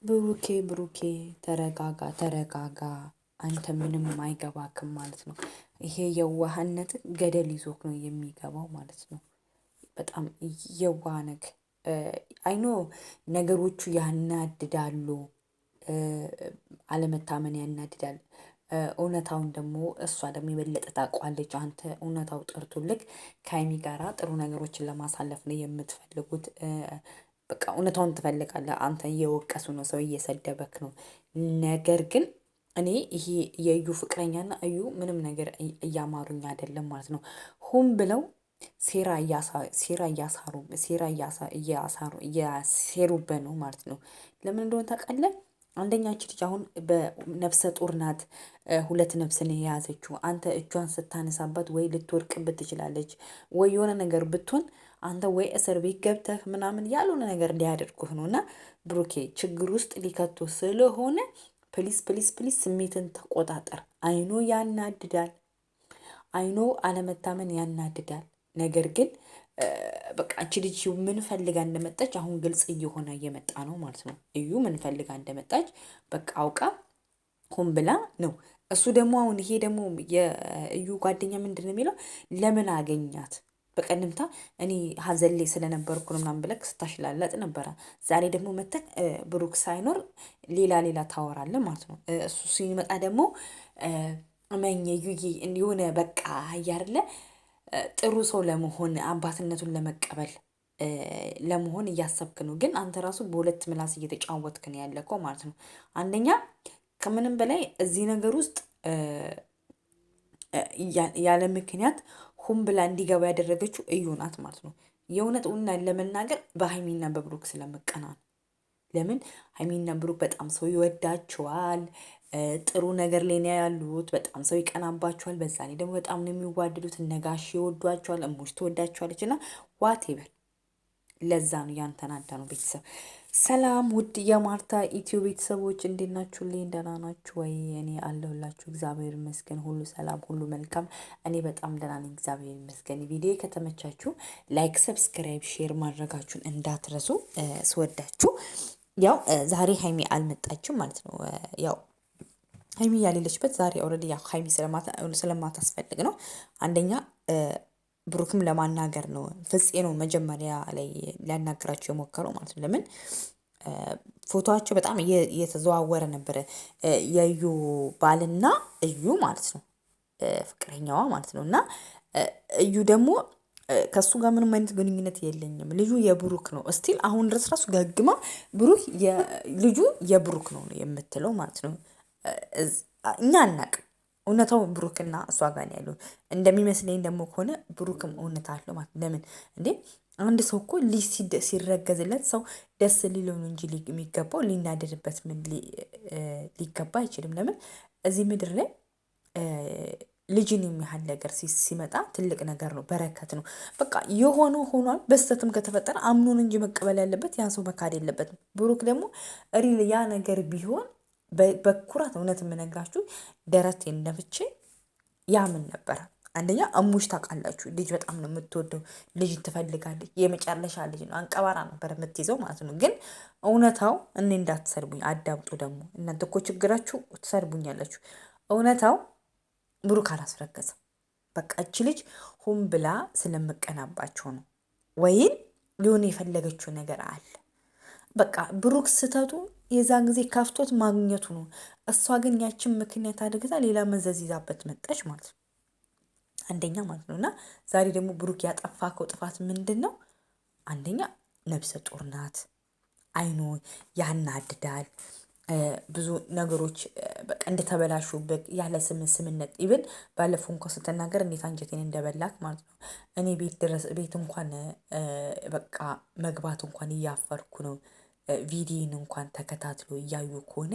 ብሩኬ ተረጋጋ ተረጋጋ። አንተ ምንም አይገባክም ማለት ነው። ይሄ የዋህነት ገደል ይዞክ ነው የሚገባው ማለት ነው። በጣም የዋህ ነክ። አይኖ ነገሮቹ ያናድዳሉ። አለመታመን ያናድዳል። እውነታውን ደግሞ እሷ ደግሞ የበለጠ ታውቀዋለች። አንተ እውነታው ጠርቶልክ ከሀይሚ ጋራ ጥሩ ነገሮችን ለማሳለፍ ነው የምትፈልጉት። በቃ እውነታውን ትፈልጋለህ። አንተ እየወቀሱ ነው፣ ሰው እየሰደበክ ነው። ነገር ግን እኔ ይሄ የእዩ ፍቅረኛና እዩ ምንም ነገር እያማሩኝ አይደለም ማለት ነው። ሆን ብለው እያሴሩበት ነው ማለት ነው። ለምን እንደሆነ ታውቃለህ? አንደኛች ልጅ አሁን በነፍሰ ጡር ናት። ሁለት ነፍስን የያዘችው አንተ እጇን ስታነሳባት ወይ ልትወድቅብት ትችላለች፣ ወይ የሆነ ነገር ብትሆን አንተ ወይ እስር ቤት ገብተህ ምናምን ያልሆነ ነገር ሊያደርጉህ ነው። እና ብሩኬ ችግር ውስጥ ሊከቱ ስለሆነ ፕሊስ ፕሊስ ፕሊስ ስሜትን ተቆጣጠር። አይኖ ያናድዳል። አይኖ አለመታመን ያናድዳል። ነገር ግን በቃ እቺ ልጅ ምን ፈልጋ እንደመጣች አሁን ግልጽ እየሆነ እየመጣ ነው ማለት ነው። እዩ ምን ፈልጋ እንደመጣች በቃ አውቃ ሆን ብላ ነው። እሱ ደግሞ አሁን ይሄ ደግሞ የእዩ ጓደኛ ምንድን ነው የሚለው? ለምን አገኛት በቀደምታ እኔ ሀዘን ላይ ስለነበርኩ ነው ምናምን ብለክ ስታሽላለጥ ነበረ። ዛሬ ደግሞ መተክ ብሩክ ሳይኖር ሌላ ታወራለህ ማለት ነው። እሱ ሲመጣ ደግሞ እመኝ ዩዬ የሆነ በቃ እያለ ጥሩ ሰው ለመሆን አባትነቱን ለመቀበል ለመሆን እያሰብክ ነው። ግን አንተ ራሱ በሁለት ምላስ እየተጫወትክ ነው ያለከው ማለት ነው። አንደኛ ከምንም በላይ እዚህ ነገር ውስጥ ያለ ምክንያት ሆን ብላ እንዲገባ ያደረገችው እዩ ናት ማለት ነው። የእውነት እውነት ለመናገር በሀይሚና በብሩክ ስለመቀና ነው። ለምን ሀይሚና ብሩክ በጣም ሰው ይወዳቸዋል። ጥሩ ነገር ላይ ነው ያሉት። በጣም ሰው ይቀናባቸዋል። በዛ ላይ ደግሞ በጣም ነው የሚዋደዱት። ነጋሽ ይወዷቸዋል፣ እሙሽ ትወዳቸዋለች። እና ዋት ይበል ለዛ ነው ያንተናዳ ነው። ቤተሰብ ሰላም፣ ውድ የማርታ ኢትዮ ቤተሰቦች እንዴት ናችሁልኝ? ደህና ናችሁ ወይ? እኔ አለሁላችሁ እግዚአብሔር ይመስገን፣ ሁሉ ሰላም፣ ሁሉ መልካም። እኔ በጣም ደህና ነኝ እግዚአብሔር ይመስገን። ቪዲዮ ከተመቻችሁ ላይክ፣ ሰብስክራይብ፣ ሼር ማድረጋችሁን እንዳትረሱ። ስወዳችሁ ያው ዛሬ ሀይሚ አልመጣችም ማለት ነው። ያው ሀይሚ ያሌለችበት ዛሬ ኦልሬዲ ያው ሀይሚ ስለማታስፈልግ ነው። አንደኛ ብሩክም ለማናገር ነው። ፍፄ ነው መጀመሪያ ላይ ሊያናግራቸው የሞከረው ማለት ነው። ለምን ፎቶቸው በጣም እየተዘዋወረ ነበረ። የዩ ባልና እዩ ማለት ነው፣ ፍቅረኛዋ ማለት ነው። እና እዩ ደግሞ ከሱ ጋር ምንም አይነት ግንኙነት የለኝም፣ ልጁ የብሩክ ነው እስቲል አሁን ድረስ ራሱ ገግማ ብሩክ ልጁ የብሩክ ነው የምትለው ማለት ነው። እኛ አናቅም። እውነታው ብሩክና እሷ ጋር ነው ያለው። እንደሚመስለኝ ደግሞ ከሆነ ብሩክም እውነት አለው ማለት ለምን እንዴ አንድ ሰው እኮ ልጅ ሲረገዝለት ሰው ደስ ሊለው ነው እንጂ የሚገባው ሊናደድበት ምን ሊገባ አይችልም። ለምን እዚህ ምድር ላይ ልጅን የሚያህል ነገር ሲመጣ ትልቅ ነገር ነው፣ በረከት ነው። በቃ የሆነው ሆኗል። በስተትም ከተፈጠረ አምኖን እንጂ መቀበል ያለበት ያን ሰው መካድ የለበትም። ብሩክ ደግሞ ሪል ያ ነገር ቢሆን በኩራት እውነት የምነግራችሁ ደረቴን ነፍቼ ያምን ነበረ። አንደኛ እሙሽ ታውቃላችሁ፣ ልጅ በጣም ነው የምትወደው፣ ልጅ ትፈልጋለች። የመጨረሻ ልጅ ነው፣ አንቀባራ ነበር የምትይዘው ማለት ነው። ግን እውነታው እኔ እንዳትሰርቡኝ አዳምጡ። ደግሞ እናንተ እኮ ችግራችሁ ትሰርቡኛላችሁ። እውነታው ብሩክ አላስረገዘም። በቃ እቺ ልጅ ሆን ብላ ስለምቀናባቸው ነው፣ ወይም ሊሆን የፈለገችው ነገር አለ። በቃ ብሩክ ስተቱ የዛን ጊዜ ከፍቶት ማግኘቱ ነው። እሷ ግን ያችን ምክንያት አድርግታ ሌላ መዘዝ ይዛበት መጣች ማለት ነው። አንደኛ ማለት ነው። እና ዛሬ ደግሞ ብሩክ ያጠፋከው ጥፋት ምንድን ነው? አንደኛ ነብሰ ጡር ናት። አይኖ ያናድዳል። ብዙ ነገሮች በቃ እንደተበላሹበት ያለ ስምነት ኢቭን ባለፈው እንኳን ስትናገር እንዴት አንጀቴን እንደበላክ ማለት ነው። እኔ ቤት እንኳን በቃ መግባት እንኳን እያፈርኩ ነው። ቪዲዮን እንኳን ተከታትሎ እያዩ ከሆነ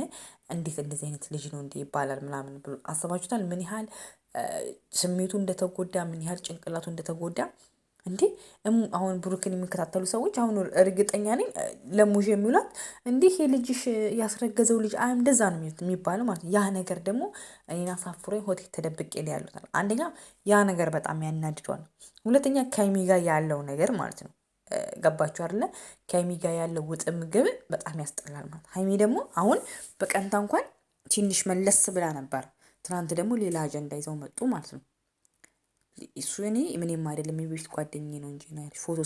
እንዴት እንደዚህ አይነት ልጅ ነው እንዴ ይባላል ምናምን ብሎ አስባችሁታል? ምን ያህል ስሜቱ እንደተጎዳ፣ ምን ያህል ጭንቅላቱ እንደተጎዳ። እንዴ አሁን ብሩክን የሚከታተሉ ሰዎች አሁን እርግጠኛ ነኝ ለሙሽ የሚውላት እንዲህ የልጅሽ ያስረገዘው ልጅ እንደዛ ነው የሚባለው ማለት ነው። ያ ነገር ደግሞ እኔን አሳፍሮኝ ሆቴል ተደብቄ ላይ ያሉታል። አንደኛ ያ ነገር በጣም ያናድዷል። ሁለተኛ ከሀይሚ ጋር ያለው ነገር ማለት ነው። ገባችሁ አይደለ? ከሀይሚ ጋር ያለው ውጥምግብ በጣም ያስጠላል ማለት። ሀይሚ ደግሞ አሁን በቀንታ እንኳን ትንሽ መለስ ብላ ነበር። ትናንት ደግሞ ሌላ አጀንዳ ይዘው መጡ ማለት ነው። እሱ እኔ ምንም አይደለም የበፊት ጓደኛዬ ነው እንጂ ነው ያለች። ፎቶ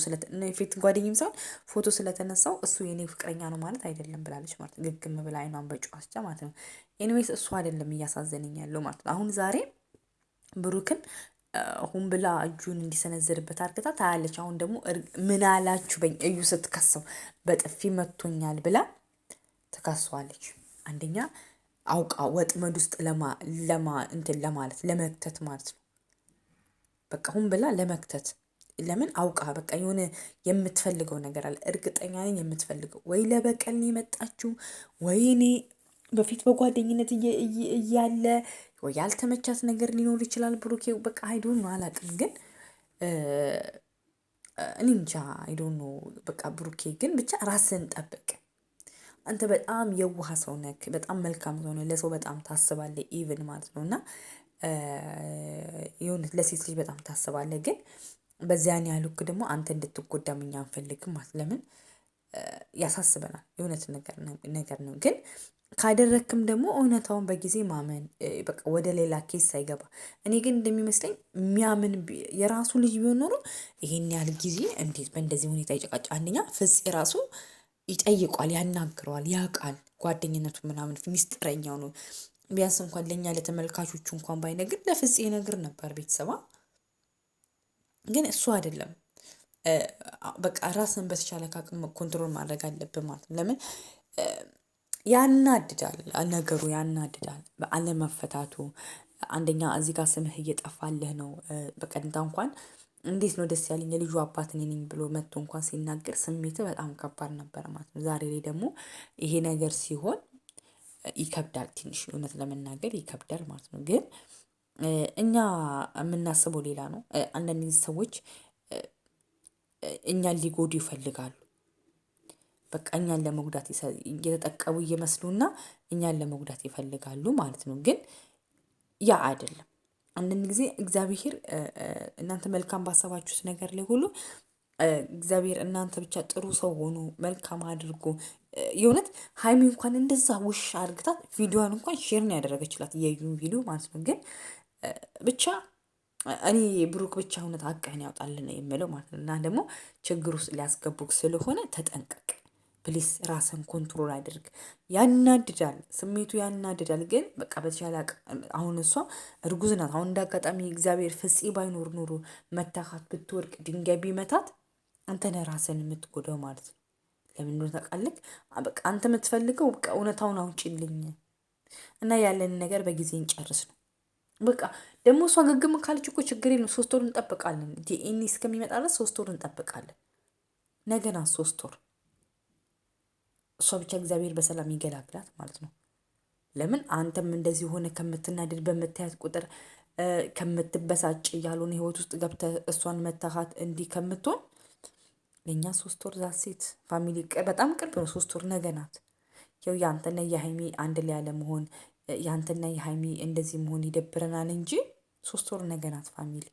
የፊት ጓደኛዬም ሳይሆን ፎቶ ስለተነሳው እሱ የኔ ፍቅረኛ ነው ማለት አይደለም ብላለች ማለት ነው። ግግም ብላ አይኗን በጨው አስጫ ማለት ነው። ኤኒዌይስ እሱ አይደለም እያሳዘነኝ ያለው ማለት ነው። አሁን ዛሬ ብሩክን ሁን ብላ እጁን እንዲሰነዝርበት አርግታ ታያለች። አሁን ደግሞ ምን አላችሁ በኝ እዩ ስትከሰው በጥፊ መቶኛል ብላ ትከሰዋለች። አንደኛ አውቃ ወጥመድ ውስጥ እንትን ለማለት ለመክተት ማለት ነው። በቃ ሁን ብላ ለመክተት ለምን አውቃ በቃ የሆነ የምትፈልገው ነገር አለ። እርግጠኛ ነኝ የምትፈልገው ወይ ለበቀል ነው የመጣችው ወይ እኔ በፊት በጓደኝነት እያለ ወይ ያልተመቻት ነገር ሊኖር ይችላል። ብሩኬ በቃ አይዶን ነው አላውቅም፣ ግን እኔ እንጃ አይዶን ነው በቃ። ብሩኬ ግን ብቻ ራስን ጠብቅ። አንተ በጣም የዋህ ሰው ነህ፣ በጣም መልካም ሰው ነህ፣ ለሰው በጣም ታስባለህ ኢቭን ማለት ነው። እና የእውነት ለሴት ልጅ በጣም ታስባለህ፣ ግን በዚያን ያህል ልክ ደግሞ አንተ እንድትጎዳም እኛ አንፈልግም ማለት ለምን ያሳስበናል። የእውነት ነገር ነው። ግን ካደረክም ደግሞ እውነታውን በጊዜ ማመን በቃ ወደ ሌላ ኬስ ሳይገባ። እኔ ግን እንደሚመስለኝ የሚያምን የራሱ ልጅ ቢሆን ኖሮ ይሄን ያህል ጊዜ እንዴት በእንደዚህ ሁኔታ ይጨቃጭ። አንደኛ ፍፄ ራሱ ይጠይቋል፣ ያናግረዋል፣ ያውቃል ጓደኝነቱ ምናምን ሚስጥረኛው ነው። ቢያንስ እንኳን ለእኛ ለተመልካቾቹ እንኳን ባይነግር ለፍፄ ነግር ነበር ቤተሰባ። ግን እሱ አይደለም። በቃ ራስን በተቻለ ካቅም ኮንትሮል ማድረግ አለብን ማለት ነው። ለምን ያናድዳል፣ ነገሩ ያናድዳል። አለመፈታቱ አንደኛ እዚህ ጋር ስምህ እየጠፋልህ ነው። በቀንታ እንኳን እንዴት ነው ደስ ያለኝ የልጁ አባት እኔ ነኝ ብሎ መጥቶ እንኳን ሲናገር ስሜት በጣም ከባድ ነበር ማለት ነው። ዛሬ ላይ ደግሞ ይሄ ነገር ሲሆን ይከብዳል፣ ትንሽ እውነት ለመናገር ይከብዳል ማለት ነው። ግን እኛ የምናስበው ሌላ ነው። አንዳንድ ሰዎች እኛን ሊጎዱ ይፈልጋሉ። በቃ እኛን ለመጉዳት እየተጠቀሙ እየመስሉና እኛን ለመጉዳት ይፈልጋሉ ማለት ነው። ግን ያ አይደለም። አንዳንድ ጊዜ እግዚአብሔር እናንተ መልካም ባሰባችሁት ነገር ላይ ሁሉ እግዚአብሔር እናንተ ብቻ ጥሩ ሰው ሆኑ፣ መልካም አድርጎ። የእውነት ሀይሚ እንኳን እንደዛ ውሻ አድርግታት ቪዲዮዋን እንኳን ሼር ነው ያደረገችላት የዩን ቪዲዮ ማለት ነው። ግን ብቻ እኔ ብሩክ ብቻ እውነት አቀህን ያውጣልን ነው የምለው ማለት ነው። እና ደግሞ ችግር ውስጥ ሊያስገቡክ ስለሆነ ተጠንቀቅ ፕሊስ፣ ራስን ኮንትሮል አድርግ። ያናድዳል፣ ስሜቱ ያናድዳል። ግን በቃ በተቻለ አሁን እሷ እርጉዝ ናት። አሁን እንዳጋጣሚ እግዚአብሔር ፍፄ ባይኖር ኖሮ መታካት ብትወድቅ ድንጋይ ቢመታት አንተ ነህ ራስን የምትጎዳው ማለት ነው። ለምን እንደሆነ ታውቃለህ? በቃ አንተ የምትፈልገው በቃ እውነታውን አውጪልኝ እና ያለን ነገር በጊዜ እንጨርስ ነው በቃ። ደግሞ እሷ ግግም ካለች እኮ ችግር የለም፣ 3 ወር እንጠብቃለን። ዲኤንኤ እስከሚመጣ ድረስ 3 ወር እንጠብቃለን። ነገና 3 ወር እሷ ብቻ እግዚአብሔር በሰላም ይገላግላት ማለት ነው። ለምን አንተም እንደዚህ ሆነ ከምትናደድ በምታያት ቁጥር ከምትበሳጭ ያልሆነ ህይወት ውስጥ ገብተህ እሷን መታሃት እንዲህ ከምትሆን ለእኛ 3 ወር ዛሴት ፋሚሊ በጣም ቅርብ ነው። 3 ወር ነገ ናት። ያው የአንተና የሀይሚ አንድ ላይ ያለመሆን የአንተና የሀይሚ እንደዚህ መሆን ይደብረናል እንጂ 3 ወር ነገ ናት ፋሚሊ።